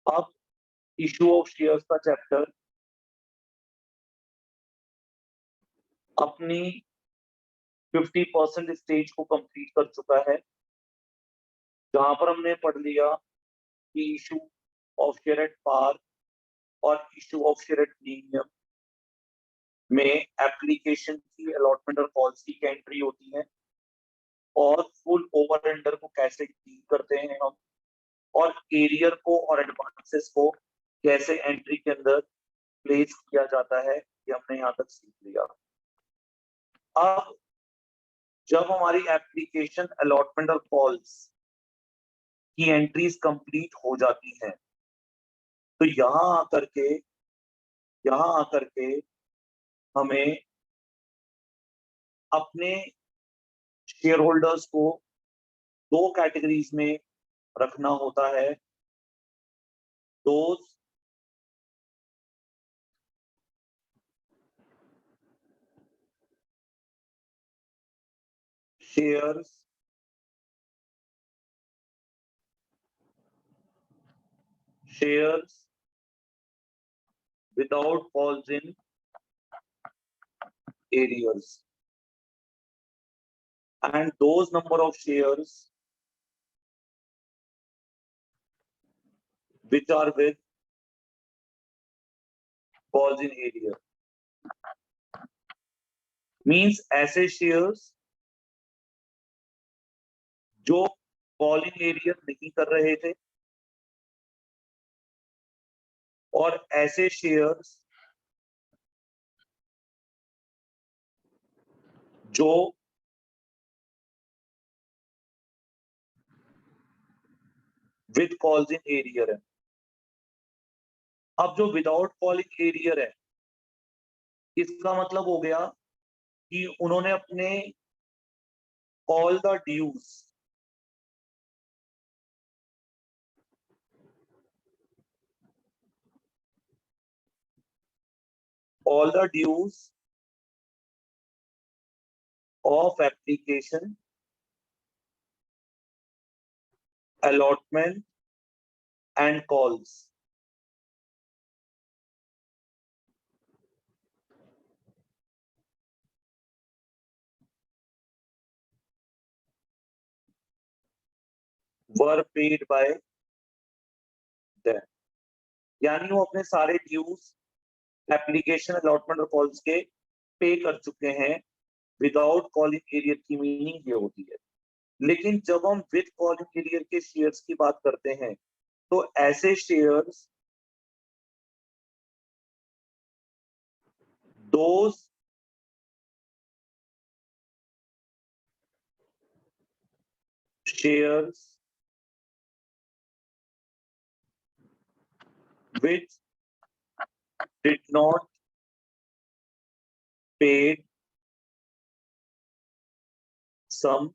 अब issue of shares का chapter अपनी 50% स्टेज को कंप्लीट कर चुका है, जहां पर हमने पढ़ लिया कि issue of share at par और issue of share at premium में एप्लीकेशन की, अलॉटमेंट और पॉलिसी की एंट्री होती है, और फुल ओवर अंडर को कैसे डील करते हैं हम, और एरियर को और एडवांसेस को कैसे एंट्री के अंदर प्लेस किया जाता है, ये हमने यहाँ तक सीख लिया। अब जब हमारी एप्लीकेशन, अलॉटमेंट और कॉल्स की एंट्रीज कंप्लीट हो जाती हैं, तो यहां आकर के हमें अपने शेयर होल्डर्स को दो कैटेगरीज में रखना होता है। Those shares without calls in arrears, and those number of shares which are with calls in arrears means ऐसे शेयर्स जो कॉल इन एरियर नहीं कर रहे थे, और ऐसे शेयर्स जो विद कॉल्स इन एरियर है। अब जो विदाउट कॉलिंग एरियर है, इसका मतलब हो गया कि उन्होंने अपने all the dues of application, allotment and calls were paid by them। यानी वो अपने सारे ड्यूज एप्लीकेशन, अलॉटमेंट और कॉल्स के पे कर चुके हैं। विदाउट कॉलिंग एरियर की मीनिंग ये होती है। लेकिन जब हम विद कॉलिंग एरियर के शेयर्स की बात करते हैं, तो ऐसे shares those shares which did not paid some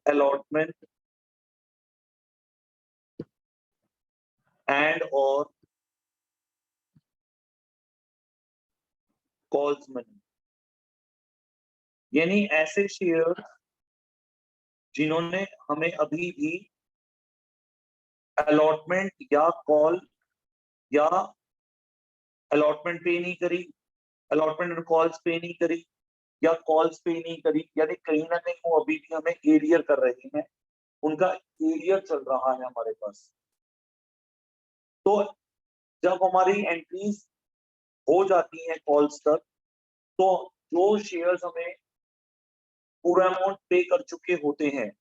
allotment and or calls money। यानी ऐसे शेयर जिन्होंने हमें अभी भी अलॉटमेंट या कॉल या अलॉटमेंट पे नहीं करी, अलॉटमेंट और कॉल्स पे नहीं करी, या कॉल्स पे नहीं करी, यानी कहीं ना कहीं वो अभी भी हमें एरियर कर रहे हैं, उनका एरियर चल रहा है हमारे पास। तो जब हमारी एंट्रीज हो जाती हैं कॉल्स तक, तो जो शेयर्स हमें पूरा अमाउंट पे कर चुके होते हैं,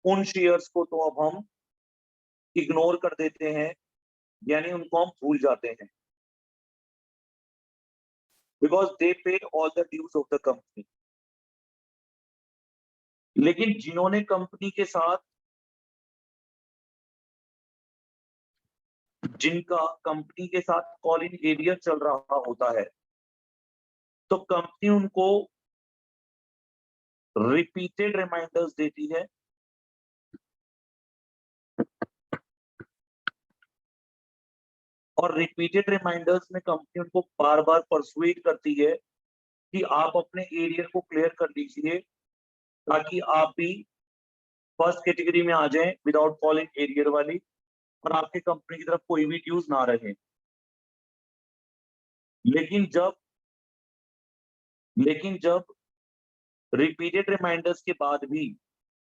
उन शेयर्स को तो अब हम इग्नोर कर देते हैं, यानी उनको हम भूल जाते हैं, because they paid all the dues of the company. लेकिन जिन्होंने कंपनी के साथ, जिनका कंपनी के साथ कॉल इन एरियर चल रहा होता है, तो कंपनी उनको रिपीटेड रिमाइंडर्स देती है, और रिपीटेड रिमाइंडर्स में कंपनी उनको बार बार परसुएट करती है कि आप अपने एरियर को क्लियर कर लीजिए, ताकि आप भी फर्स्ट कैटेगरी में आ जाएं विदाउट फॉलिंग एरियर वाली, और आपके कंपनी की तरफ कोई भी ड्यूज ना रहे। लेकिन जब रिपीटेड रिमाइंडर्स के बाद भी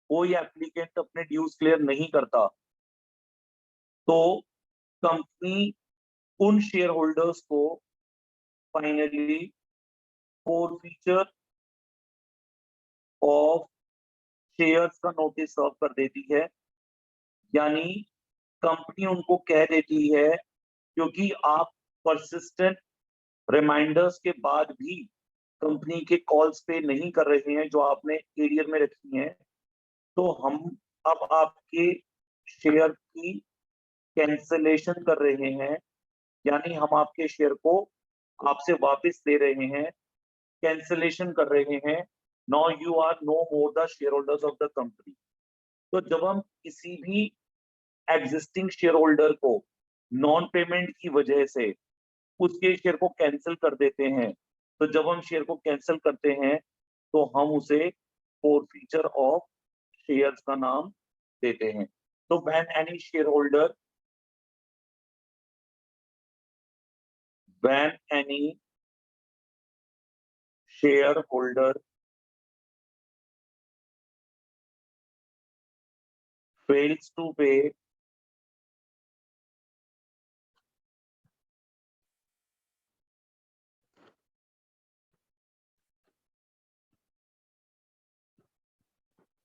कोई एप्लीकेंट अपने ड्यूज क्लियर नहीं करता, तो कंपनी उन शेयर होल्डर्स को फाइनली फॉरफीचर ऑफ शेयर्स का नोटिस सर्व कर देती है। यानी कंपनी उनको कह देती है, क्योंकि आप परसिस्टेंट रिमाइंडर्स के बाद भी कंपनी के कॉल्स पे नहीं कर रहे हैं जो आपने एरियर में रखी हैं, तो हम अब आपके शेयर की कैंसलेशन कर रहे हैं। यानी हम आपके शेयर को आपसे वापस ले रहे हैं, कैंसलेशन कर रहे हैं। Now you are no more the shareholders of the company. तो जब हम किसी भी एग्जिस्टिंग शेयर होल्डर को नॉन पेमेंट की वजह से उसके शेयर को कैंसिल कर देते हैं, तो जब हम शेयर को कैंसिल करते हैं तो हम उसे फॉरफीचर ऑफ शेयर्स का नाम देते हैं। तो when any share holder fails to pay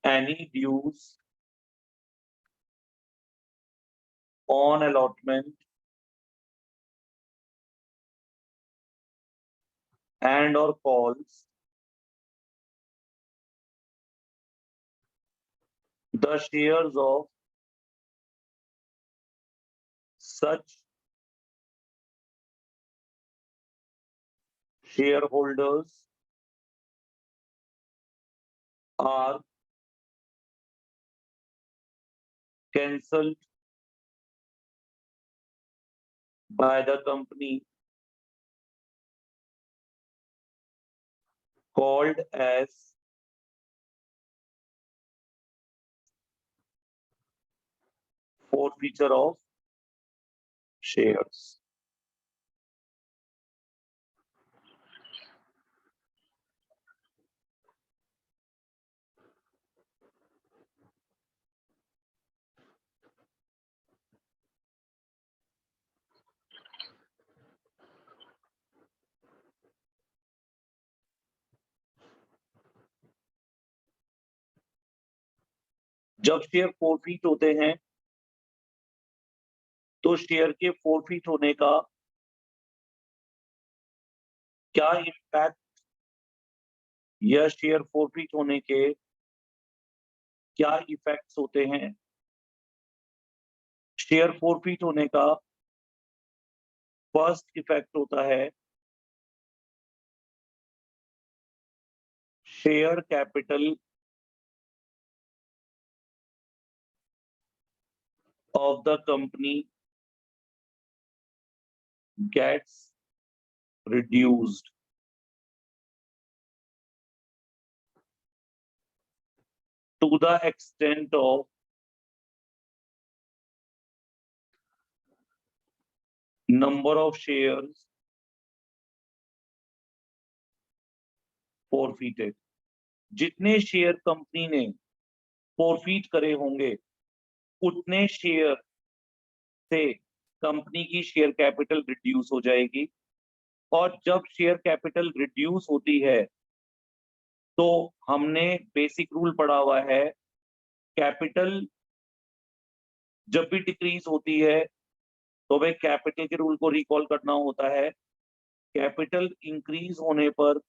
any dues on allotment and or calls, the shares of such shareholders are cancelled by the company called as forfeiture of shares। जब share forfeit होते हैं तो share के forfeit होने का क्या impact या share forfeit होने के क्या इफेक्ट्स होते हैं। शेयर फॉरफीट होने का फर्स्ट इफेक्ट होता है share capital of the company gets reduced to the extent of number of shares forfeited। जितने शेयर कंपनी ने फॉरफीट करे होंगे उतने शेयर से कंपनी की शेयर कैपिटल रिड्यूस हो जाएगी। और जब शेयर कैपिटल रिड्यूस होती है तो हमने बेसिक रूल पढ़ा हुआ है, कैपिटल जब भी डिक्रीज होती है तो वे कैपिटल के रूल को रिकॉल करना होता है। कैपिटल इंक्रीज होने पर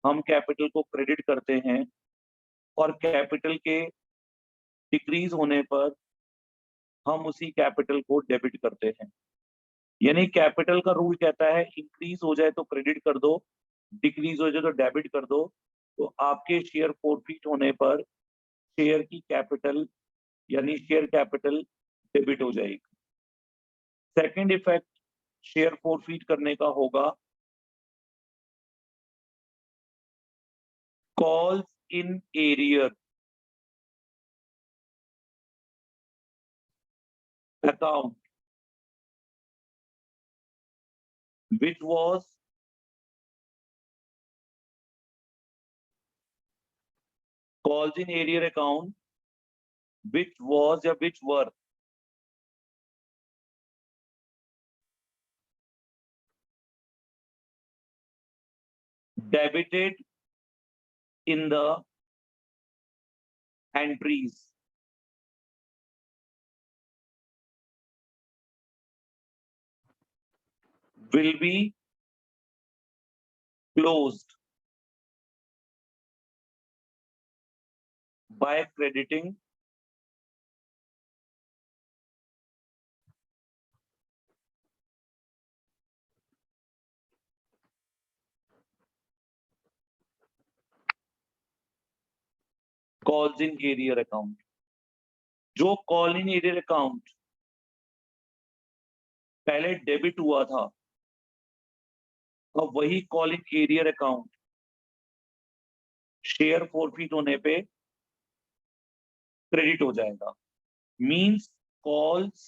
हम कैपिटल को क्रेडिट करते हैं और कैपिटल के डिक्रीज होने पर हम उसी कैपिटल को डेबिट करते हैं। यानी कैपिटल का रूल कहता है इंक्रीज हो जाए तो क्रेडिट कर दो, डिक्रीज हो जाए तो डेबिट कर दो। तो आपके शेयर फॉरफीट होने पर शेयर की कैपिटल यानी शेयर कैपिटल डेबिट हो जाएगी। सेकंड इफेक्ट शेयर फॉरफीट करने का होगा calls in arrear account which was calls in arrear account which was या which were debited in the entries will be closed by crediting calls in arrear account. जो call in arrear account पहले debit हुआ था, अब वही call in arrear account share forfeit होने पे credit हो जाएगा. Means calls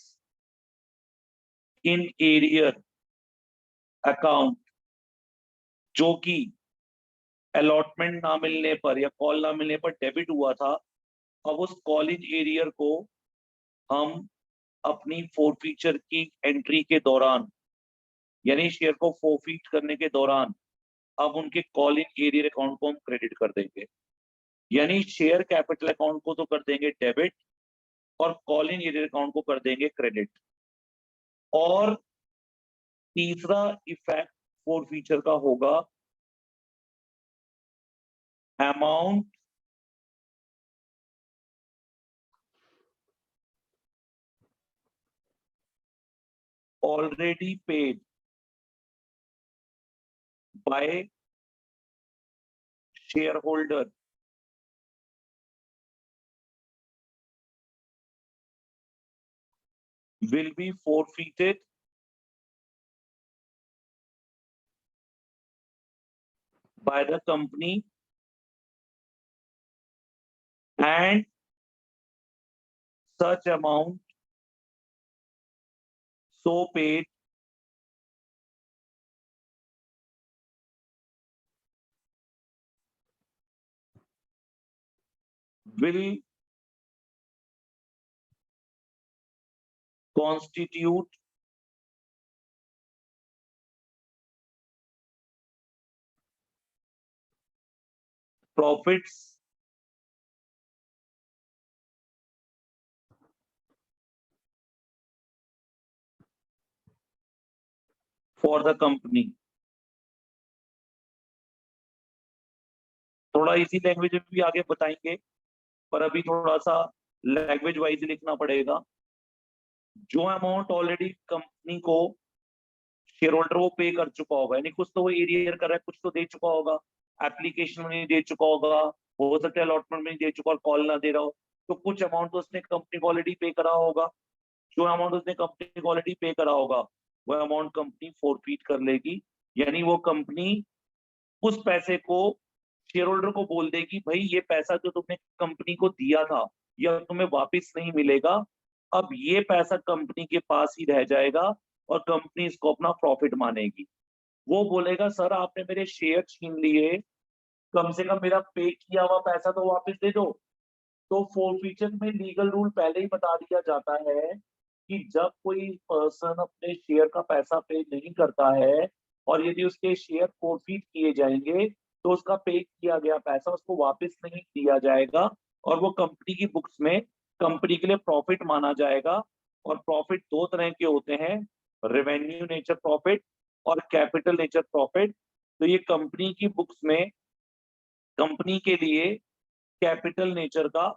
in arrear account जो कि अलॉटमेंट ना मिलने पर या कॉल ना मिलने पर डेबिट हुआ था, अब उस कॉल इन एरियर को हम अपनी फोरफीचर की एंट्री के दौरान यानी शेयर को फोरफीट करने के दौरान अब उनके कॉल इन एरियर अकाउंट को हम क्रेडिट कर देंगे. यानी शेयर कैपिटल अकाउंट को तो कर देंगे डेबिट और कॉल इन एरियर अकाउंट को कर देंगे क्रेडिट. और तीसरा इफेक्ट फोरफीचर का होगा amount already paid by shareholder will be forfeited by the company and such amount so paid will constitute profits for the company. थोड़ा इसी लैंग्वेज में भी आगे बताएंगे, पर अभी थोड़ा सा लैंग्वेज वाइज लिखना पड़ेगा. जो अमाउंट ऑलरेडी कंपनी को शेयर होल्डर वो पे कर चुका होगा, यानी कुछ तो वो एरियर कर रहा है, कुछ तो दे चुका होगा, एप्लीकेशन में नहीं दे चुका होगा, हो सकता है अलॉटमेंट में नहीं दे चुका और कॉल ना दे रहा हो, तो कुछ अमाउंट तो उसने कंपनी को ऑलरेडी पे करा होगा. जो अमाउंट उसने कंपनी को ऑलरेडी पे करा होगा वो अमाउंट कंपनी फोरफीट कर लेगी. यानी वो कंपनी उस पैसे को शेयर होल्डर को बोल देगी, भाई ये पैसा जो तुमने कंपनी को दिया था ये तुम्हें वापस नहीं मिलेगा, अब ये पैसा कंपनी के पास ही रह जाएगा और कंपनी इसको अपना प्रॉफिट मानेगी. वो बोलेगा सर आपने मेरे शेयर छीन लिए, कम से कम मेरा पे किया हुआ पैसा तो वापस दे दो. तो फोरफीचर में लीगल रूल पहले ही बता दिया जाता है कि जब कोई पर्सन अपने शेयर का पैसा पे नहीं करता है और यदि उसके शेयर फोरफीट किए जाएंगे तो उसका पे किया गया पैसा उसको वापस नहीं दिया जाएगा और वो कंपनी की बुक्स में कंपनी के लिए प्रॉफिट माना जाएगा. और प्रॉफिट दो तरह के होते हैं, रेवेन्यू नेचर प्रॉफिट और कैपिटल नेचर प्रॉफिट. तो ये कंपनी की बुक्स में कंपनी के लिए कैपिटल नेचर का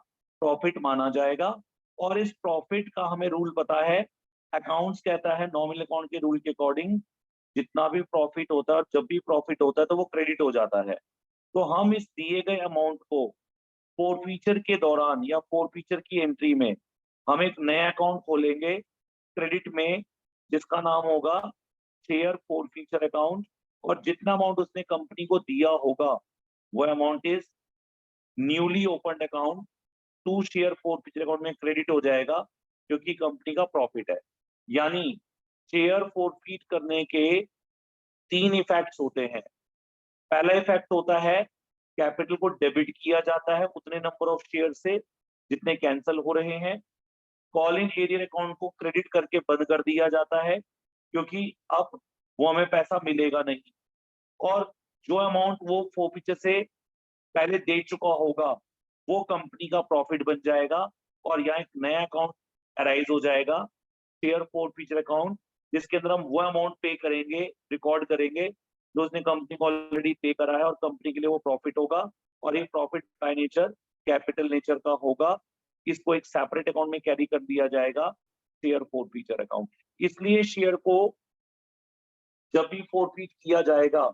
प्रॉफिट माना जाएगा. और इस प्रॉफिट का हमें रूल पता है, अकाउंट्स कहता है नॉमिनल अकाउंट के रूल के अकॉर्डिंग जितना भी प्रॉफिट होता है और जब भी प्रॉफिट होता है तो वो क्रेडिट हो जाता है. तो हम इस दिए गए अमाउंट को फोरफीचर के दौरान या फोरफीचर की एंट्री में हम एक नया अकाउंट खोलेंगे क्रेडिट में जिसका नाम होगा शेयर फोरफीचर अकाउंट. और जितना अमाउंट उसने कंपनी को दिया होगा वो amount is newly open account to share forfeiture account में क्रेडिट हो जाएगा. क्योंकि कंपनी का प्रॉफिट है। यानी शेयर फोरफीट करने के 3 इफेक्ट्स होते हैं। पहला इफेक्ट होता है कैपिटल को डेबिट किया जाता है उतने नंबर ऑफ शेयर से जितने कैंसिल हो रहे हैं। कॉल इन एरियर अकाउंट को क्रेडिट करके बंद कर दिया जाता है क्योंकि अब वो हमें पैसा मिलेगा नहीं, और जो अमाउंट वो फोरफीचर से पहले दे चुका होगा वो कंपनी का प्रॉफिट बन जाएगा, और यहाँ एक नया अकाउंट अराइज हो जाएगा, शेयर फोरफीचर अकाउंट, जिसके अंदर हम वो अमाउंट पे करेंगे, रिकॉर्ड करेंगे जो उसने कंपनी को ऑलरेडी पे करा है, और कंपनी के लिए वो प्रॉफिट होगा, और ये profit by nature capital nature का होगा। इसको एक सेपरेट अकाउंट में कैरी कर दिया जाएगा, शेयर फोरफीचर अकाउंट। इसलिए शेयर को जब भी फोरफीट किया जाएगा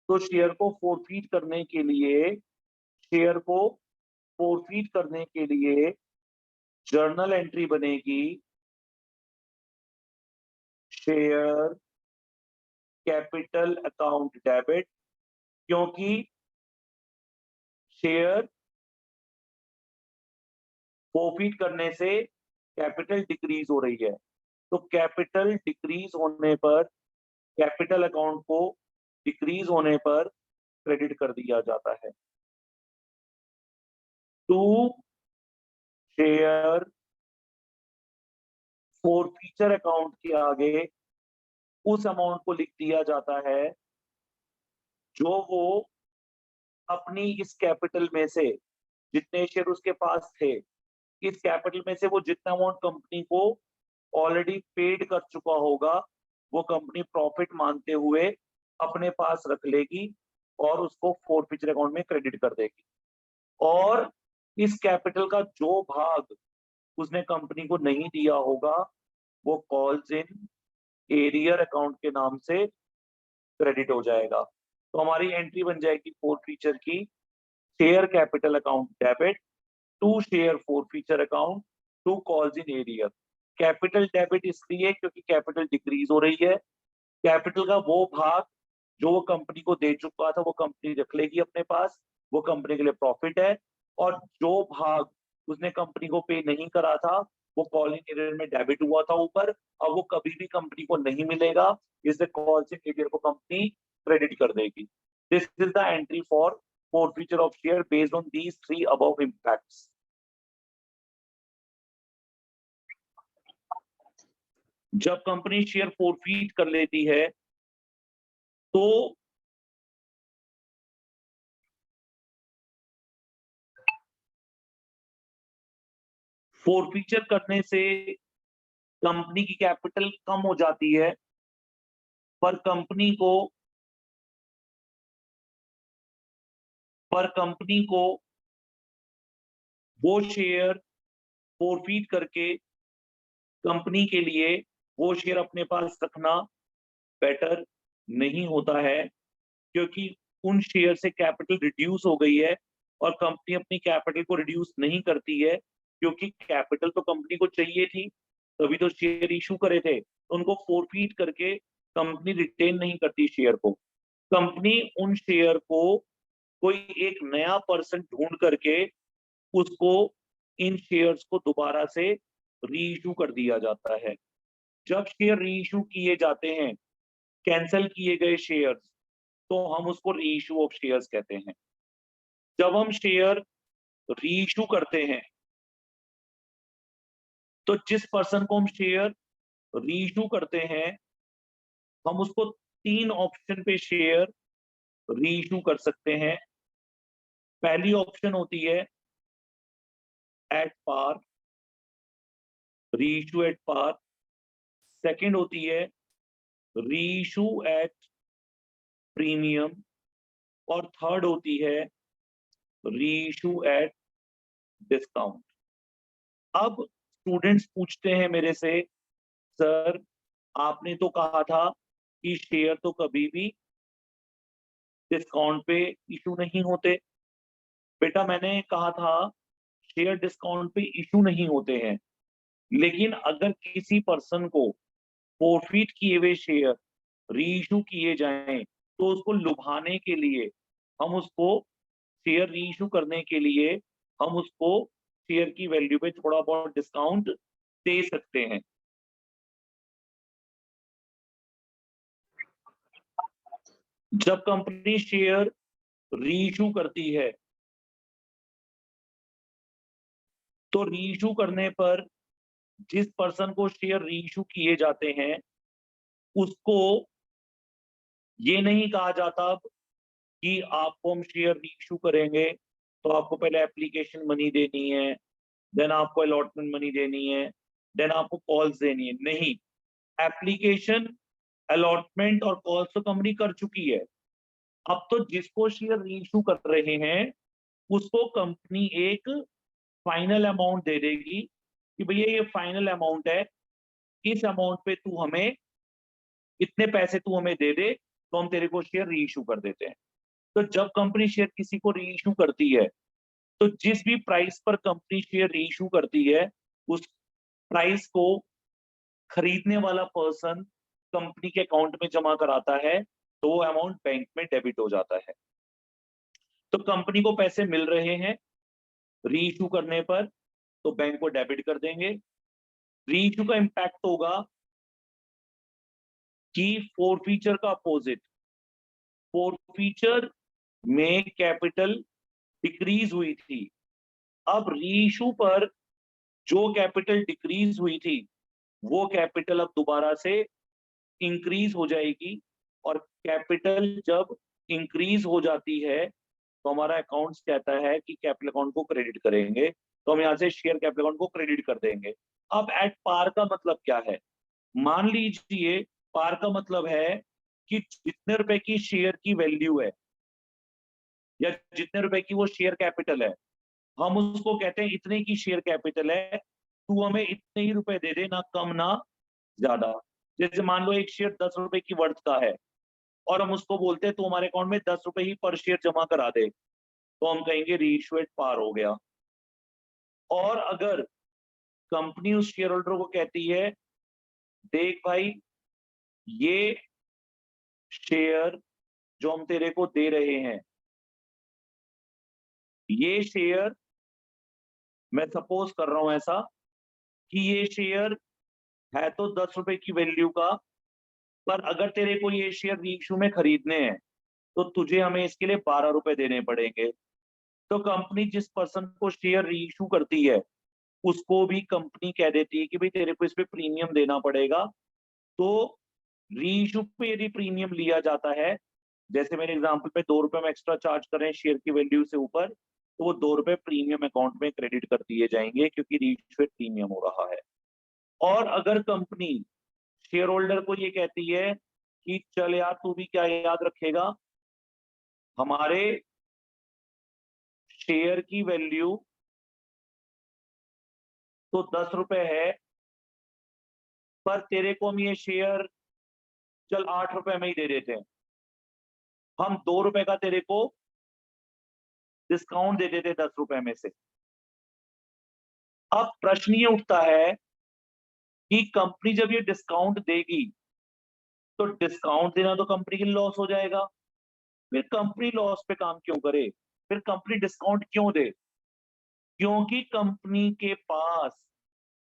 तो शेयर को फोरफीट करने के लिए जर्नल एंट्री बनेगी, शेयर कैपिटल अकाउंट डेबिट, क्योंकि शेयर फोरफीट करने से कैपिटल डिक्रीज हो रही है। तो कैपिटल डिक्रीज होने पर, कैपिटल अकाउंट को डिक्रीज होने पर क्रेडिट कर दिया जाता है। टू शेयर फोरफीचर अकाउंट के आगे उस अमाउंट को लिख दिया जाता है जो वो अपनी इस कैपिटल में से, जितने शेयर उसके पास थे, इस कैपिटल में से वो जितना अमाउंट कंपनी को ऑलरेडी पेड कर चुका होगा वो कंपनी प्रॉफिट मानते हुए अपने पास रख लेगी और उसको फोरफीचर अकाउंट में क्रेडिट कर देगी। और इस कैपिटल का जो भाग उसने कंपनी को नहीं दिया होगा वो कॉल्स इन एरियर अकाउंट के नाम से क्रेडिट हो जाएगा। तो हमारी एंट्री बन जाएगी फोरफीचर की, share capital account debit to share forfeiture account to calls in arrear. Capital debit इसलिए क्योंकि कैपिटल डिक्रीज हो रही है, कैपिटल का वो भाग जो वो कंपनी को दे चुका था वो कंपनी रख लेगी अपने पास, वो कंपनी के लिए प्रॉफिट है, और जो भाग उसने कंपनी को पे नहीं करा था वो कॉल इन एरियर में डेबिट हुआ था ऊपर, अब वो कभी भी कंपनी को नहीं मिलेगा, इसलिए कॉल इन एरियर को कंपनी क्रेडिट कर देगी। This is the entry for forfeiture of share based on these 3 above impacts. जब कंपनी शेयर फोरफीट कर लेती है तो फोरफीचर करने से कंपनी की कैपिटल कम हो जाती है, पर कंपनी को वो शेयर फोरफीट करके कंपनी के लिए वो शेयर अपने पास रखना बेटर नहीं होता है, क्योंकि उन शेयर से कैपिटल रिड्यूस हो गई है और कंपनी अपनी कैपिटल को रिड्यूस नहीं करती है, क्योंकि कैपिटल तो कंपनी को चाहिए थी तभी तो शेयर इशू करे थे, तो उनको फोरफीट करके कंपनी रिटेन नहीं करती शेयर को। कंपनी उन शेयर को कोई एक नया पर्सन ढूंढ करके उसको, इन शेयर्स को दोबारा से री इशू कर दिया जाता है। जब शेयर री इशू किए जाते हैं, कैंसिल किए गए शेयर्स, तो हम उसको री इशू ऑफ शेयर्स कहते हैं। जब हम शेयर री इशू करते हैं तो जिस पर्सन को हम शेयर री इशू करते हैं हम उसको 3 ऑप्शन पे शेयर री इशू कर सकते हैं। पहली ऑप्शन होती है एट पार, री इशू एट पार। सेकंड होती है री इशू एट प्रीमियम, और थर्ड होती है री इशू एट डिस्काउंट। अब स्टूडेंट्स पूछते हैं मेरे से, सर आपने तो कहा था कि शेयर तो कभी भी डिस्काउंट पे इशू नहीं होते। बेटा मैंने कहा था शेयर डिस्काउंट पे इशू नहीं होते हैं, लेकिन अगर किसी पर्सन को फोरफीट किए हुए शेयर री इशू किए जाएं तो उसको लुभाने के लिए हम उसको, शेयर री इशू करने के लिए हम उसको शेयर की वैल्यू पे थोड़ा बहुत डिस्काउंट दे सकते हैं। जब कंपनी शेयर रीइश्यू करती है तो रीइश्यू करने पर जिस पर्सन को शेयर रीइश्यू किए जाते हैं उसको ये नहीं कहा जाता कि आपको हम शेयर रीइश्यू करेंगे तो आपको पहले एप्लीकेशन मनी देनी है, देन आपको अलॉटमेंट मनी देनी है, देन आपको कॉल्स देनी है। नहीं, एप्लीकेशन, अलॉटमेंट और कॉल्स तो कंपनी कर चुकी है। अब तो जिसको शेयर रीइश्यू कर रहे हैं उसको कंपनी एक फाइनल अमाउंट दे देगी कि भैया ये फाइनल अमाउंट है, इस अमाउंट पे तू हमें इतने पैसे तू हमें दे दे तो हम तेरे को शेयर रीइश्यू कर देते हैं। तो जब कंपनी शेयर किसी को रीइश्यू करती है तो जिस भी प्राइस पर कंपनी शेयर रीइश्यू करती है उस प्राइस को खरीदने वाला पर्सन कंपनी के अकाउंट में जमा कराता है तो वो अमाउंट बैंक में डेबिट हो जाता है। तो कंपनी को पैसे मिल रहे हैं रीइश्यू करने पर तो बैंक को डेबिट कर देंगे। रीइश्यू का इंपैक्ट होगा कि फोरफीचर का अपोजिट, फोरफीचर में कैपिटल डिक्रीज हुई थी। अब रीइश्यू पर जो कैपिटल डिक्रीज हुई थी वो कैपिटल अब दोबारा से इंक्रीज हो जाएगी और कैपिटल जब इंक्रीज हो जाती है तो हमारा अकाउंट्स कहता है कि कैपिटल अकाउंट को क्रेडिट करेंगे, तो हम यहाँ से शेयर कैपिटल अकाउंट को क्रेडिट कर देंगे। अब एट पार का मतलब क्या है? मान लीजिए पार का मतलब है कि जितने रुपए की शेयर की वैल्यू है या जितने रुपए की वो शेयर कैपिटल है, हम उसको कहते हैं इतने की शेयर कैपिटल है, तू हमें इतने ही रुपए दे दे, ना कम ना ज्यादा। जैसे मान लो एक शेयर 10 रुपए की वर्थ का है और हम उसको बोलते हैं तू हमारे अकाउंट में 10 रुपए ही पर शेयर जमा करा दे, तो हम कहेंगे रीइश्यू एट पार हो गया। और अगर कंपनी उस शेयर होल्डर को कहती है देख भाई ये शेयर जो हम तेरे को दे रहे हैं, ये शेयर मैं सपोज कर रहा हूं ऐसा कि ये शेयर है तो 10 रुपए की वैल्यू का, पर अगर तेरे को ये शेयर रीइश्यू में खरीदने हैं तो तुझे हमें इसके लिए 12 रुपए देने पड़ेंगे। तो कंपनी जिस पर्सन को शेयर रीइश्यू करती है उसको भी कंपनी कह देती है कि भाई तेरे को इस पे प्रीमियम देना पड़ेगा। तो रीइश्यू पे यदि प्रीमियम लिया जाता है, जैसे मेरे एग्जांपल पे 2 रुपए में एक्स्ट्रा चार्ज कर रहे हैं शेयर की वैल्यू से ऊपर, तो वो 2 रुपए प्रीमियम अकाउंट में क्रेडिट कर दिए जाएंगे क्योंकि रीइश्यू प्रीमियम हो रहा है। और अगर कंपनी शेयर होल्डर को ये कहती है कि चल यार तू भी क्या याद रखेगा, हमारे शेयर की वैल्यू तो 10 रुपए है, पर तेरे को हम ये शेयर चल 8 रुपए में ही दे देते हैं, हम 2 रुपए का तेरे को डिस्काउंट दे देते 10 रुपए में से। अब प्रश्न ये उठता है कि कंपनी जब ये डिस्काउंट देगी तो डिस्काउंट देना तो कंपनी के लॉस हो जाएगा, फिर कंपनी लॉस पे काम क्यों करे, फिर कंपनी डिस्काउंट क्यों दे? क्योंकि कंपनी के पास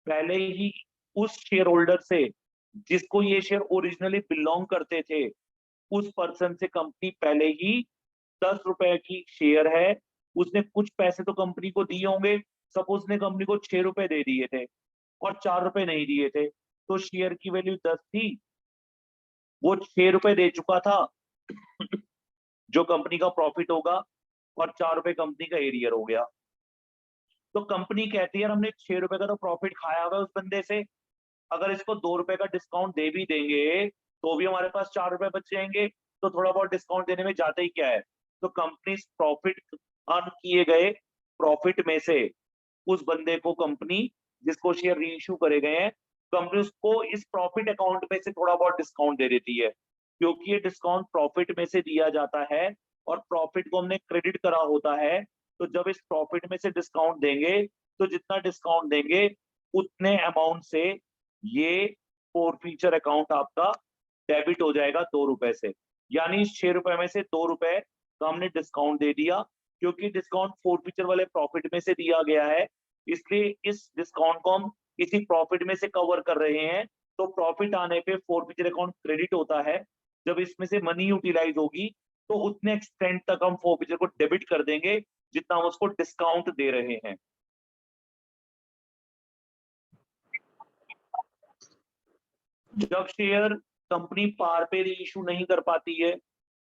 पहले ही उस शेयर होल्डर से जिसको ये शेयर ओरिजिनली बिलोंग करते थे उस पर्सन से कंपनी पहले ही 10 रुपए की शेयर है, उसने कुछ पैसे तो कंपनी को दिए होंगे। सपोज ने कंपनी को 6 रुपए दे दिए थे और 4 रुपए नहीं दिए थे, तो शेयर की वैल्यू 10 थी, वो 6 रुपए दे चुका था जो कंपनी का प्रॉफिट होगा, और 4 रुपए कंपनी का एरियर हो गया। तो कंपनी कहती है यार हमने 6 रुपए का तो प्रॉफिट खाया हुआ है उस बंदे से, अगर इसको 2 रुपए का डिस्काउंट दे भी देंगे तो भी हमारे पास 4 रुपए बच जाएंगे, तो थोड़ा बहुत डिस्काउंट देने में जाता ही क्या है। तो कंपनी प्रॉफिट अर्न किए गए प्रॉफिट में से उस बंदे को कंपनी जिसको शेयर रीइश्यू करे गए हैं, कंपनी उसको इस प्रॉफिट अकाउंट में से थोड़ा बहुत डिस्काउंट दे देती है, क्योंकि ये डिस्काउंट प्रॉफिट में से दिया जाता है और प्रॉफिट को हमने क्रेडिट करा होता है। तो जब इस प्रॉफिट में से डिस्काउंट देंगे तो जितना डिस्काउंट देंगे उतने अमाउंट से ये फोरफीचर अकाउंट आपका डेबिट हो जाएगा 2 रुपए से। यानी 6 रुपए में से 2 रुपए का हमने डिस्काउंट दे दिया, क्योंकि डिस्काउंट फोरफीचर वाले प्रॉफिट में से दिया गया है, इसलिए इस डिस्काउंट को हम इसी प्रॉफिट में से कवर कर रहे हैं, तो प्रॉफिट आने पे फोरफीचर अकाउंट क्रेडिट होता है। जब इसमें से मनी यूटिलाइज होगी तो उतने एक्सटेंट तक हम फोरफीचर को डेबिट कर देंगे जितना हम उसको डिस्काउंट दे रहे हैं। जब शेयर कंपनी पार पे री इशू नहीं कर पाती है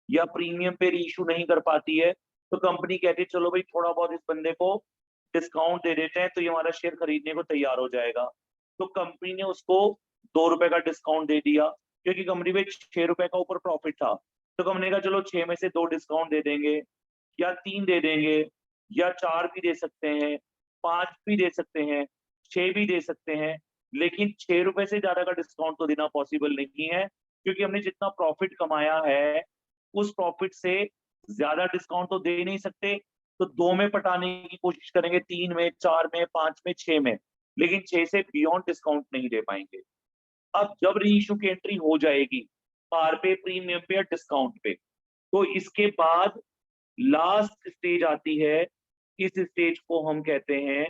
या प्रीमियम पे री इशू नहीं कर पाती है, तो कंपनी कहती है चलो भाई थोड़ा बहुत इस बंदे को डिस्काउंट दे देते हैं तो ये हमारा शेयर खरीदने को तैयार हो जाएगा। तो कंपनी ने उसको 2 रुपए का डिस्काउंट दे दिया, क्योंकि कंपनी में 6 रुपए का ऊपर प्रॉफिट था। तो कंपनी ने कहा चलो 6 में से 2 डिस्काउंट दे देंगे, या 3 दे देंगे, या 4 भी दे सकते हैं, 5 भी दे सकते हैं, 6 भी दे सकते हैं। लेकिन 6 रुपए से ज्यादा का डिस्काउंट तो देना पॉसिबल नहीं है, क्योंकि हमने जितना प्रॉफिट कमाया है उस प्रॉफिट से ज्यादा डिस्काउंट तो दे नहीं सकते। तो 2 में पटाने की कोशिश करेंगे, 3 में, 4 में, 5 में, 6 में, लेकिन 6 से बियॉन्ड डिस्काउंट नहीं दे पाएंगे। अब जब री इशू की एंट्री हो जाएगी पार पे, प्रीमियम पे या डिस्काउंट पे, तो इसके बाद लास्ट स्टेज आती है। इस स्टेज को हम कहते हैं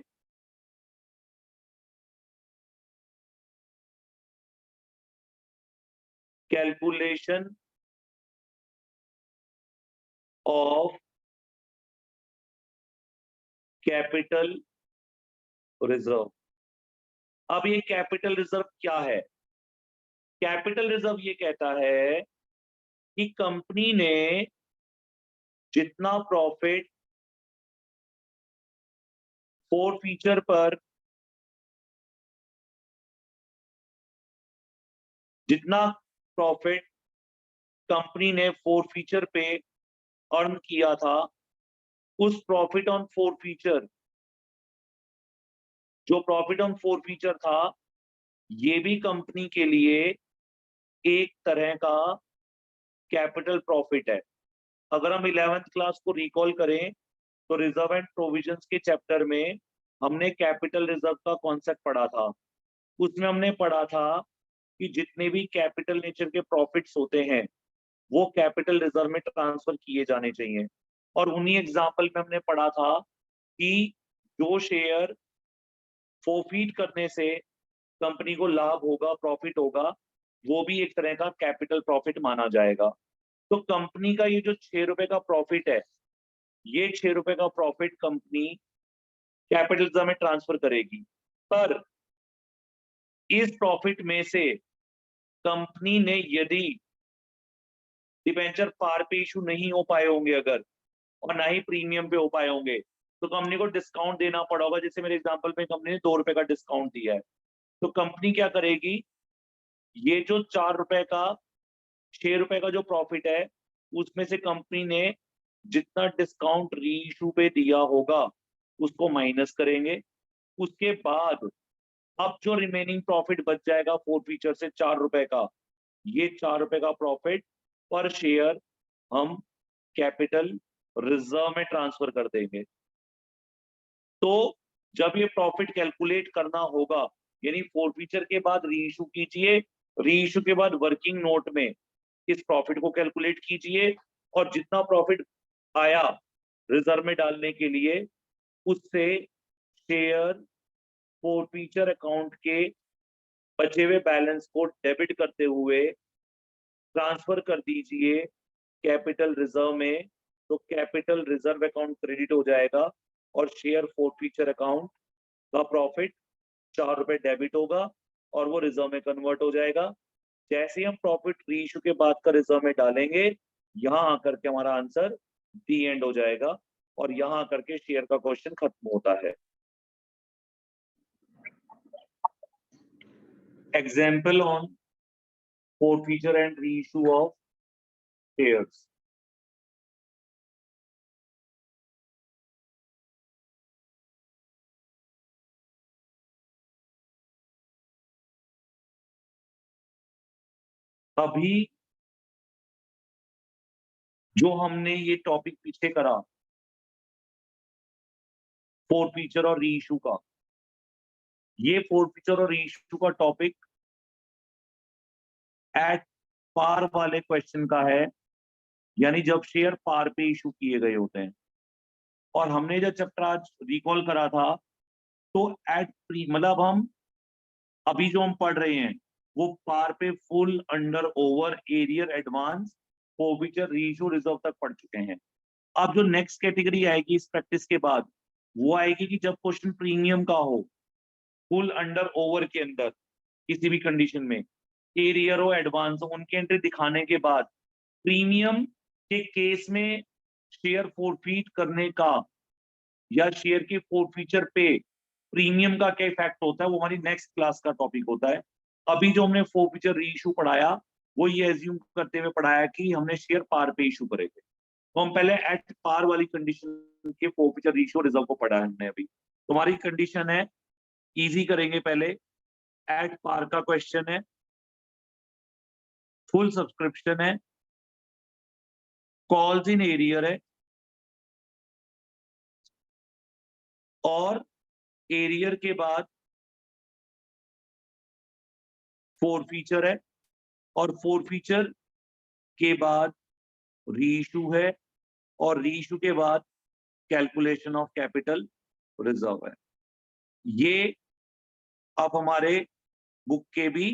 कैलकुलेशन ऑफ कैपिटल रिजर्व। अब ये कैपिटल रिजर्व क्या है? कैपिटल रिजर्व ये कहता है कि कंपनी ने जितना प्रॉफिट फोर फीचर पर, जितना प्रॉफिट कंपनी ने फोर फीचर पे अर्न किया था, उस प्रॉफिट ऑन फोर फीचर, जो प्रॉफिट ऑन फोर फीचर था, ये भी कंपनी के लिए एक तरह का कैपिटल प्रॉफिट है। अगर हम 11th क्लास को रिकॉल करें तो रिजर्व एंड प्रोविजंस के चैप्टर में हमने कैपिटल रिजर्व का कॉन्सेप्ट पढ़ा था। उसमें हमने पढ़ा था कि जितने भी कैपिटल नेचर के प्रॉफिट्स होते हैं वो कैपिटल रिजर्व में ट्रांसफर किए जाने चाहिए। और उन्हीं एग्जाम्पल में हमने पढ़ा था कि जो शेयर फोरफीट करने से कंपनी को लाभ होगा, प्रॉफिट होगा, वो भी एक तरह का कैपिटल प्रॉफिट माना जाएगा। तो कंपनी का ये जो 6 रुपए का प्रॉफिट है, ये 6 रुपए का प्रॉफिट कंपनी कैपिटल रिजर्व में ट्रांसफर करेगी। पर इस प्रॉफिट में से कंपनी ने यदि डिबेंचर पार पे इशू नहीं हो पाए होंगे अगर, और ना ही प्रीमियम पे हो पाए होंगे, तो कंपनी को डिस्काउंट देना पड़ा होगा। जैसे मेरे एग्जांपल में कंपनी ने 2 रुपए का डिस्काउंट दिया है, तो कंपनी क्या करेगी, ये जो 4 रुपए का, 6 रुपए का जो प्रॉफिट है, उसमें से कंपनी ने जितना डिस्काउंट री इशू पे दिया होगा उसको माइनस करेंगे। उसके बाद अब जो रिमेनिंग प्रॉफिट बच जाएगा फोर फीचर से 4 रुपए का, ये 4 रुपए का प्रॉफिट पर शेयर हम कैपिटल रिजर्व में ट्रांसफर कर देंगे। तो जब ये प्रॉफिट कैलकुलेट करना होगा, यानी फोर फीचर के बाद री इशू कीजिए, री इशू के बाद वर्किंग नोट में इस प्रॉफिट को कैलकुलेट कीजिए, और जितना प्रॉफिट आया रिजर्व में डालने के लिए, उससे शेयर फोर फीचर अकाउंट के बचे हुए बैलेंस को डेबिट करते हुए ट्रांसफर कर दीजिए कैपिटल रिजर्व में। तो कैपिटल रिजर्व अकाउंट क्रेडिट हो जाएगा और शेयर फोर फीचर अकाउंट का प्रॉफिट 4 रुपए डेबिट होगा और वो रिजर्व में कन्वर्ट हो जाएगा। जैसे ही हम प्रॉफिट री इशू के बाद का रिजर्व में डालेंगे, यहां आकर के हमारा आंसर दी एंड हो जाएगा और यहां आकर के शेयर का क्वेश्चन खत्म होता है। Example on forfeiture and reissue of shares। अभी जो हमने ये टॉपिक पीछे करा फोरफीचर और री इशू का, ये फोरफीचर और री इशू का टॉपिक एट पार वाले क्वेश्चन का है, यानी जब शेयर पार पे इशू किए गए होते हैं। और हमने जब चैप्टर आज रिकॉल करा था, तो एट प्री मतलब हम अभी जो हम पढ़ रहे हैं वो पार पे full, under, over, arrear, advance, forfeiture, reissue, reserve तक पढ़ चुके हैं। अब जो नेक्स्ट कैटेगरी आएगी इस प्रैक्टिस के बाद, वो आएगी कि जब क्वेश्चन प्रीमियम का हो, फुल, अंडर, ओवर के अंदर किसी भी कंडीशन में, एरियर हो, एडवांस हो, उनकी एंट्री दिखाने के बाद प्रीमियम के केस में शेयर फोरफीट करने का या शेयर के फोरफीचर पे प्रीमियम का क्या इफेक्ट होता है, वो हमारी नेक्स्ट क्लास का टॉपिक होता है। अभी जो हमने फोरफीचर रीइश्यू पढ़ाया वो ये एज्यूम करते हुए पढ़ाया कि हमने शेयर पार पे इशू करेंगे, तो हम पहले एट पार वाली कंडीशन के फोरफीचर रीइश्यू रिजर्व को पढ़ा है हमने। अभी तुम्हारी कंडीशन है, इजी करेंगे पहले, एट पार का क्वेश्चन है, फुल सब्सक्रिप्शन है, कॉल्स इन एरियर है, और एरियर के बाद फोरफीचर है, और फोरफीचर के बाद रीइश्यू है, और रीइश्यू के बाद कैलकुलेशन ऑफ कैपिटल रिजर्व है। ये अब हमारे बुक के भी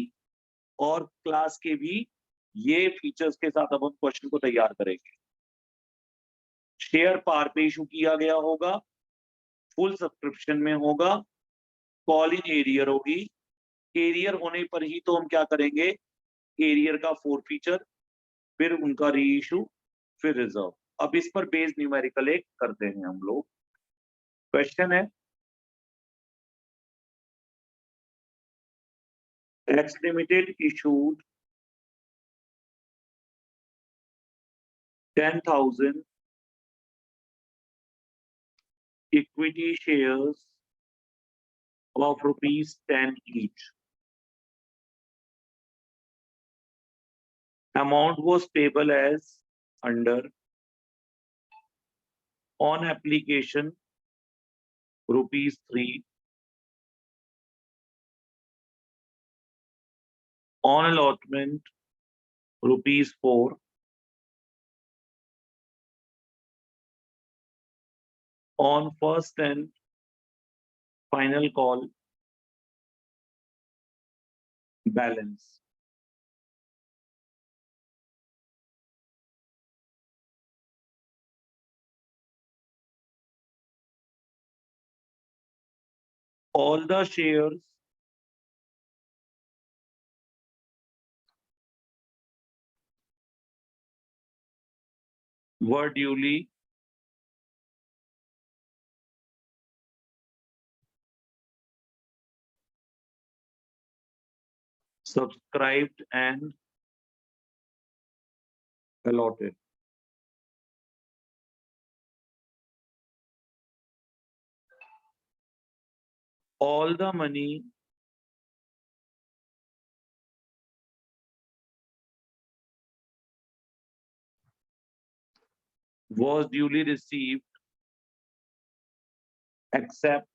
और क्लास के भी ये फीचर्स के साथ अब हम क्वेश्चन को तैयार करेंगे। शेयर पार पे इशू किया गया होगा, फुल सब्सक्रिप्शन में होगा, कॉल इन एरियर होगी, एरियर होने पर ही तो हम क्या करेंगे, एरियर का फोरफीचर, फिर उनका रीइश्यू, फिर रिजर्व। अब इस पर बेस्ड न्यूमेरिकल एक करते हैं हम लोग। क्वेश्चन है, X Limited issued 10,000 equity shares of rupees 10 each. Amount was payable as under: on application rupees 3, on allotment rupees 4, on first and final call balance. All the shares were duly subscribed and allotted. All the money was duly received except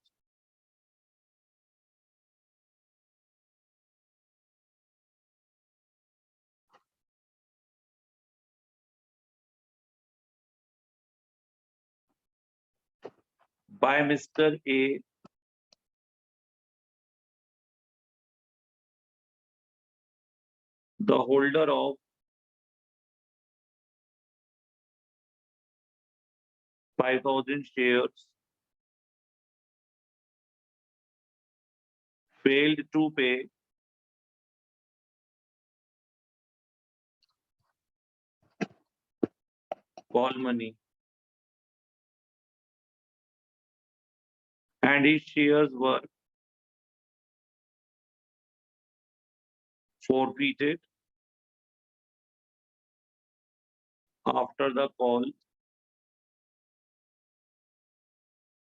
by Mr. A, the holder of 5,000 shares, failed to pay call money, and his shares were forfeited after the call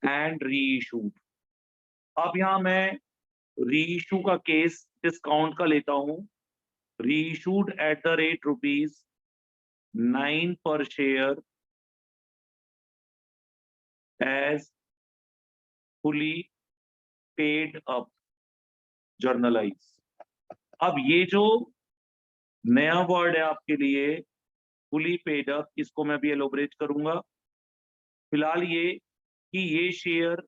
and reissued. अब यहाँ मैं reissue का case discount का लेता हूं। Reissued at the rate rupees 9 per share as fully paid up journalise. अब ये जो नया वर्ड है आपके लिए, फुली पेड अप, इसको मैं भी एलोबरेट करूंगा। फिलहाल ये कि ये शेयर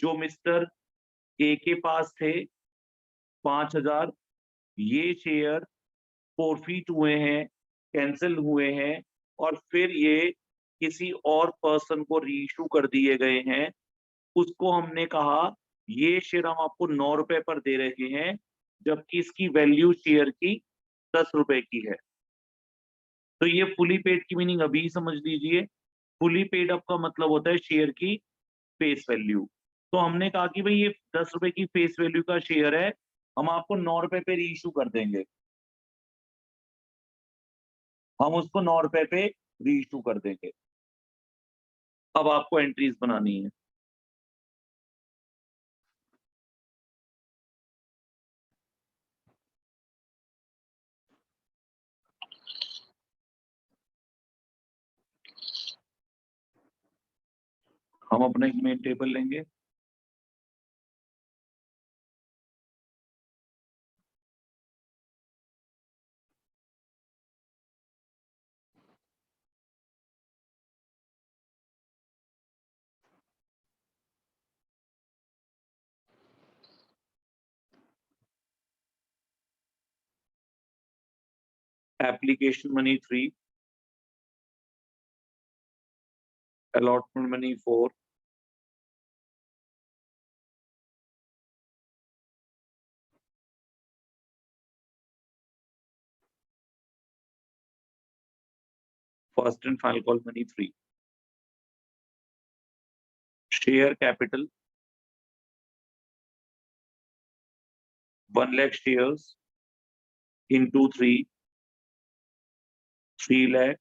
जो मिस्टर ए के पास थे 5,000 ये शेयर फॉरफिट हुए हैं, कैंसिल हुए हैं और फिर ये किसी और पर्सन को रीइश्यू कर दिए गए हैं, उसको हमने कहा ये शेयर हम आपको 9 रुपए पर दे रहे हैं, जबकि इसकी वैल्यू शेयर की 10 रुपए की है। तो ये फुली पेड की मीनिंग अभी समझ लीजिए। फुली पेड अप का मतलब होता है शेयर की फेस वैल्यू। तो हमने कहा कि भाई ये 10 रुपए की फेस वैल्यू का शेयर है, हम आपको 9 रुपए पे रीइश्यू कर देंगे। हम उसको 9 रुपए पे रीइश्यू कर देंगे। अब आपको एंट्रीज बनानी है। हम अपना एक मेन टेबल लेंगे। Application money 3, allotment money 4, first and final call money 3, share capital 1 lakh shares into 3, 3 lakh,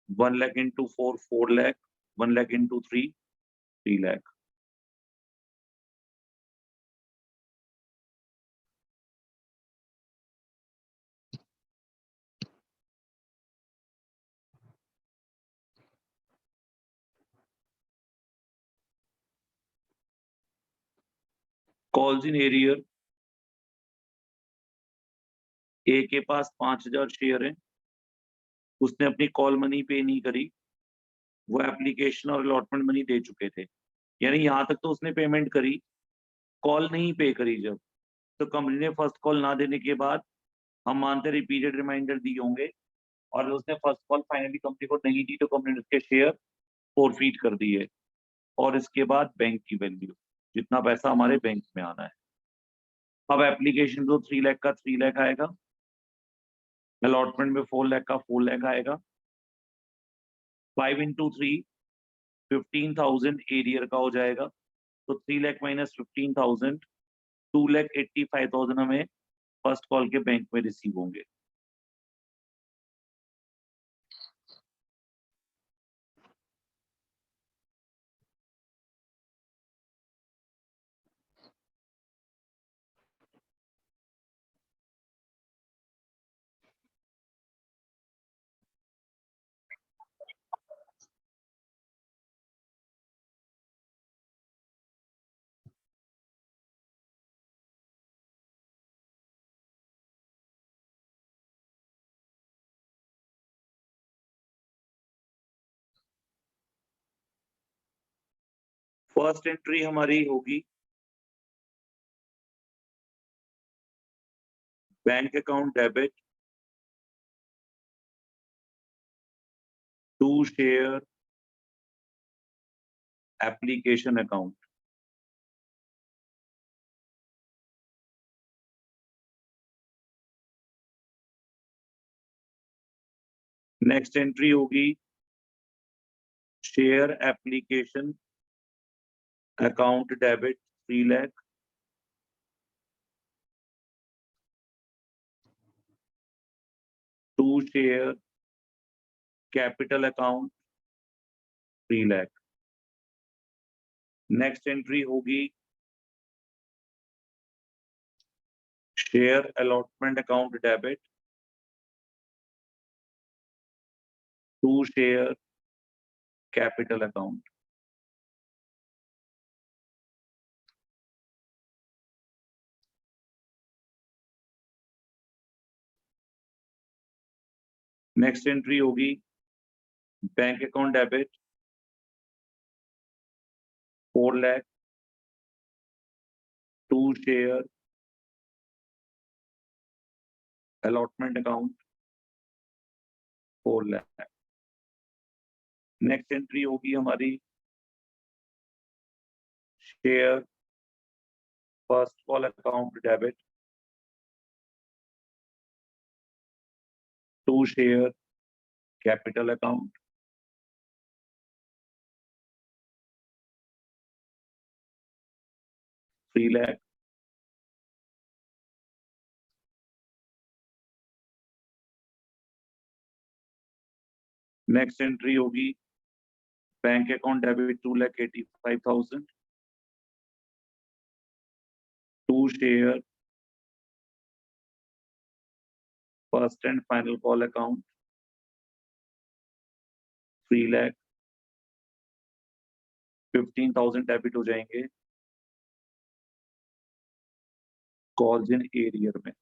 1 lakh into 4, 4 lakh, 1 lakh into 3, 3 lakh. Calls in arrear, A के पास 5,000 शेयर है, उसने अपनी कॉल मनी पे नहीं करी, वो एप्लीकेशन और अलॉटमेंट मनी दे चुके थे, यानी यहां तक तो उसने पेमेंट करी, कॉल नहीं पे करी जब, तो कंपनी ने फर्स्ट कॉल ना देने के बाद हम मानते रिपीटेड रिमाइंडर दिए होंगे और उसने फर्स्ट कॉल फाइनली कंपनी को नहीं दी, तो कंपनी ने उसके शेयर फॉरफिट कर दिए। और इसके बाद बैंक की वैल्यू, जितना पैसा हमारे बैंक में आना है। अब एप्लीकेशन तो 3 लाख का 3 लाख आएगा, अलॉटमेंट में 4 लाख का 4 लाख आएगा, 5 into 3 15,000 एरियर का हो जाएगा, तो 3 लाख माइनस 15,000, 2,85,000 हमें फर्स्ट कॉल के बैंक में रिसीव होंगे। फर्स्ट एंट्री हमारी होगी bank account debit to share application account. Next entry होगी share application account debit 3 lakh to share capital account 3 lakh. Next entry होगी share allotment account debit to share capital account. Next entry होगी bank account debit 4 lakh to share allotment account 4 lakh। Next entry होगी हमारी share first call account debit to share capital account 3 lakh। Next entry होगी bank account debit 2,85,000 to share first and final call account 3 lakh। 15,000 debit हो जाएंगे calls in arrear में।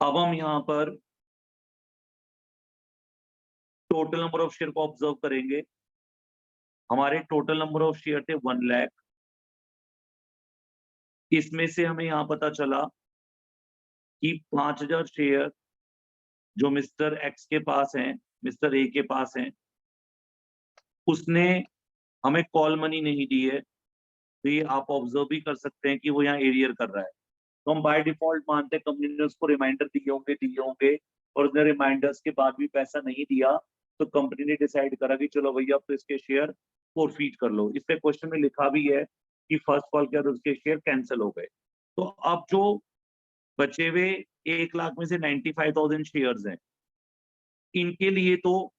अब हम यहां पर टोटल नंबर ऑफ शेयर को observe करेंगे। हमारे टोटल नंबर ऑफ शेयर थे 1 लाख। इसमें से हमें यहां पता चला कि 5,000 शेयर जो मिस्टर एक्स के पास हैं, मिस्टर ए के पास हैं, उसने हमें कॉल मनी नहीं दी है। तो ये आप ऑब्जर्व भी कर सकते हैं कि वो यहाँ एरियर कर रहा है। तो हम बाय डिफॉल्ट मानते हैं कंपनी ने उसको रिमाइंडर दिए होंगे और उसने रिमाइंडर्स के बाद भी पैसा नहीं दिया, तो कंपनी ने डिसाइड करा कि चलो भैया अब तो इसके शेयर फॉरफीट कर लो। इससे क्वेश्चन में लिखा भी है कि फर्स्ट कॉल के बाद उसके शेयर कैंसिल हो गए। तो अब जो बचे हुए 1 लाख में से 95,000 शेयर्स हैं, इनके लिए तो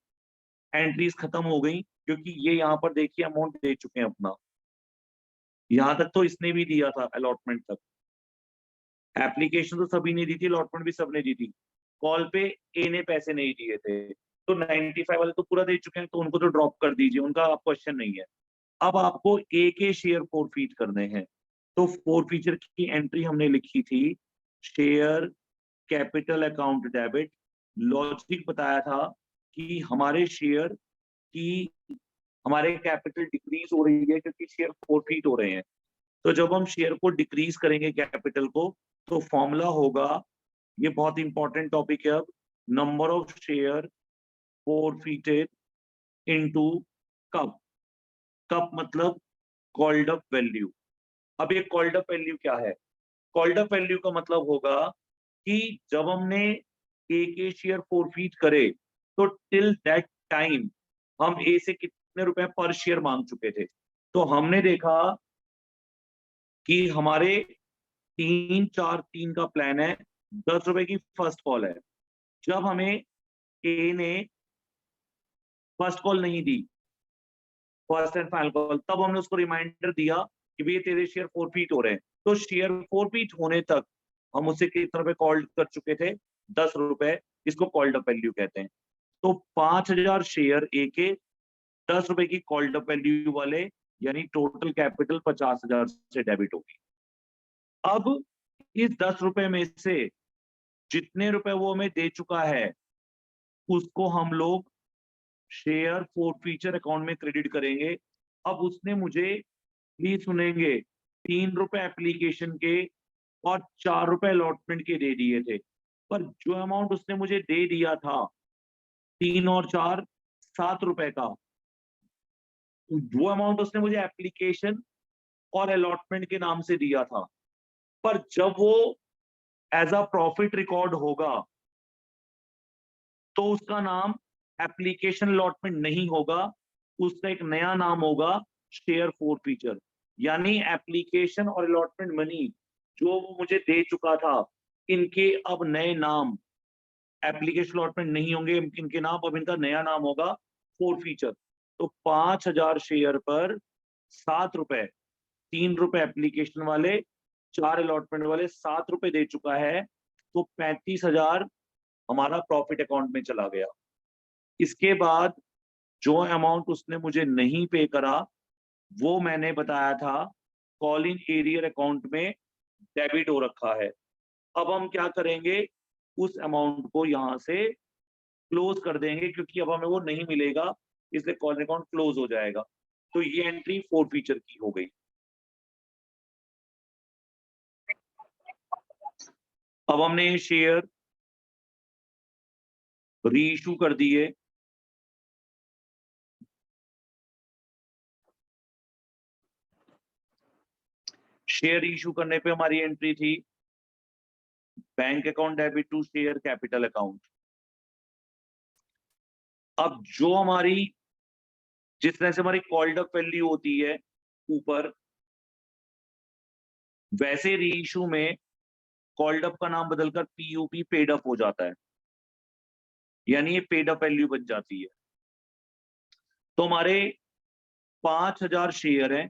एंट्रीज खत्म हो गई, क्योंकि ये यहाँ पर देखिए अमाउंट दे चुके हैं अपना। यहां तक तो इसने भी दिया था अलॉटमेंट तक। एप्लीकेशन तो सभी ने दी थी, अलॉटमेंट भी सबने दी थी। कॉल पे ए ने पैसे नहीं दिए थे, तो 95 वाले तो पूरा दे चुके हैं, तो उनको तो ड्रॉप कर दीजिए, उनका क्वेश्चन नहीं है। अब आपको ए के शेयर फॉरफीट करने हैं। तो फॉरफीचर की एंट्री हमने लिखी थी share capital account debit. Logic बताया था कि हमारे शेयर की, हमारे कैपिटल डिक्रीज हो रही है क्योंकि शेयर फॉरफीट हो रहे हैं। तो जब हम शेयर को डिक्रीज करेंगे कैपिटल को, तो फॉर्मूला होगा, ये बहुत इंपॉर्टेंट टॉपिक है अब, number of share forfeited into cup. Cup मतलब कॉल्ड अप वैल्यू। अब ये कॉल्ड अप वैल्यू क्या है? कॉल्ड अप वैल्यू का मतलब होगा कि जब हमने ए के शेयर फॉरफीट करे, तो टिल दैट टाइम हम ए से कितने रुपए पर शेयर मांग चुके थे। तो हमने देखा कि हमारे 3-4-3 का प्लान है, 10 रुपए की फर्स्ट कॉल है। जब हमें ए ने फर्स्ट कॉल नहीं दी, फर्स्ट एंड फाइनल कॉल, तब हमने उसको रिमाइंडर दिया कि भैया तेरे शेयर फॉरफीट हो रहे हैं। तो शेयर फॉरफीट होने तक हम उससे कितने रुपए कॉल्ड कर चुके थे? 10 रुपए। इसको कॉल्ड अप वैल्यू कहते हैं। तो 5,000 शेयर ए के 10 रुपए की कॉल्ड अप वैल्यू वाले, यानी टोटल कैपिटल 50,000 से डेबिट होगी। अब इस 10 रुपए में से जितने रुपए वो हमें दे चुका है, उसको हम लोग शेयर फॉरफीचर अकाउंट में क्रेडिट करेंगे। अब उसने मुझे, प्लीज सुनेंगे, 3 रुपए एप्लीकेशन के और 4 रुपए अलॉटमेंट के दे दिए थे। पर जो अमाउंट उसने मुझे दे दिया था 3 और 4 7 रुपए का, वो अमाउंट उसने मुझे एप्लीकेशन और अलॉटमेंट के नाम से दिया था। पर जब वो एज अ प्रॉफिट रिकॉर्ड होगा, तो उसका नाम एप्लीकेशन अलॉटमेंट नहीं होगा, उसका एक नया नाम होगा शेयर फॉरफीचर। यानी एप्लीकेशन और अलॉटमेंट मनी जो वो मुझे दे चुका था, इनके अब नए नाम एप्लीकेशन अलॉटमेंट नहीं होंगे, इनके नाम, अब इनका नया नाम होगा फॉरफीचर। तो 5,000 शेयर पर 7 रुपए, 3 रुपए एप्लीकेशन वाले, 4 अलॉटमेंट वाले, 7 रुपए दे चुका है। तो 35,000 हमारा प्रॉफिट अकाउंट में चला गया। इसके बाद जो अमाउंट उसने मुझे नहीं पे करा, वो मैंने बताया था कॉल इन एरियर अकाउंट में डेबिट हो रखा है। अब हम क्या करेंगे, उस अमाउंट को यहां से क्लोज कर देंगे, क्योंकि अब हमें वो नहीं मिलेगा, इसलिए कॉल अकाउंट क्लोज हो जाएगा। तो ये एंट्री फोरफीचर की हो गई। अब हमने ये शेयर री इशू कर दिए। शेयर इशू करने पे हमारी एंट्री थी bank account debit to share capital account. अब जो हमारी जिस तरह से हमारी कॉल्ड अप वैल्यू होती है ऊपर, वैसे री इशू में कॉल्ड अप का नाम बदलकर पीयूपी पेड अप हो जाता है, यानी ये पेड अप वैल्यू बन जाती है। तो हमारे 5000 शेयर हैं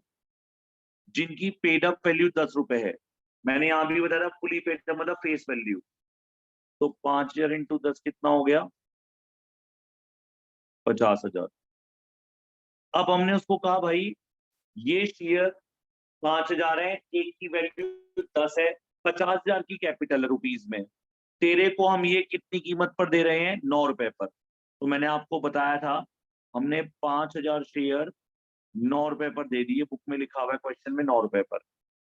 जिनकी पेड अप वैल्यू 10 रुपए है। मैंने यहां भी बताया फुली पेड अप मतलब फेस वैल्यू। तो 5000 इंटू 10 कितना हो गया? 50,000। अब हमने उसको कहा भाई ये शेयर 5000 है, एक की वैल्यू 10 है, 50,000 की कैपिटल रुपीज में, तेरे को हम ये कितनी कीमत पर दे रहे हैं? 9 रुपए पर। तो मैंने आपको बताया था हमने 5000 शेयर 9 रुपए पर दे दिए, बुक में लिखा हुआ है क्वेश्चन में 9 रुपए पर।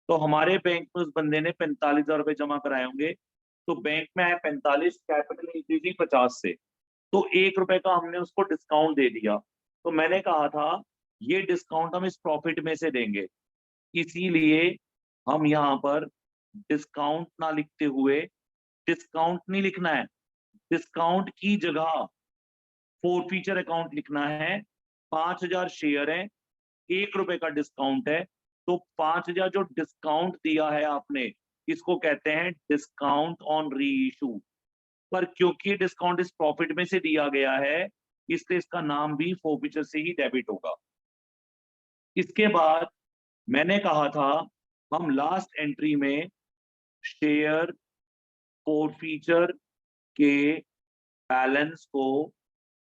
तो हमारे बैंक में उस बंदे ने 45,000 रुपए जमा कराए होंगे, तो बैंक में आया 45, कैपिटल इंक्रीज हुई 50 से, तो 1 रुपए का हमने उसको डिस्काउंट दे दिया। तो मैंने कहा था ये डिस्काउंट हम इस प्रॉफिट में से देंगे, इसीलिए हम यहाँ पर डिस्काउंट ना लिखते हुए, डिस्काउंट नहीं लिखना है, डिस्काउंट की जगह फोरफीचर अकाउंट लिखना है। 5000 शेयर है, 1 रुपए का डिस्काउंट है, तो 5000 जो डिस्काउंट दिया है आपने, इसको कहते हैं डिस्काउंट ऑन री इशू। पर क्योंकि डिस्काउंट इस प्रॉफिट में से दिया गया है, इसलिए इसका नाम भी फोरफीचर से ही डेबिट होगा। इसके बाद मैंने कहा था हम लास्ट एंट्री में शेयर फोरफीचर के बैलेंस को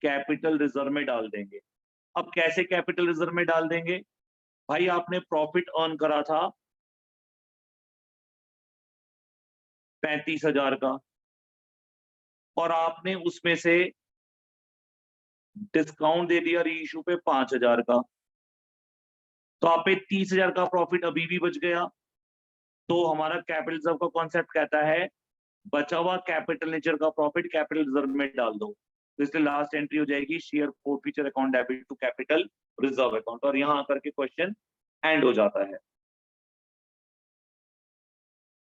कैपिटल रिजर्व में डाल देंगे। अब कैसे कैपिटल रिजर्व में डाल देंगे? भाई आपने प्रॉफिट अर्न करा था 35,000 का, और आपने उसमें से डिस्काउंट दे दिया री इशू पे 5,000 का, तो आप पे 30,000 का प्रॉफिट अभी भी बच गया। तो हमारा कैपिटल रिजर्व का कॉन्सेप्ट कहता है बचा हुआ कैपिटल नेचर का प्रॉफिट कैपिटल रिजर्व में डाल दो। तो इसलिए लास्ट एंट्री हो जाएगी share forfeiture account debit to capital reserve account, और यहां आकर के क्वेश्चन एंड हो जाता है।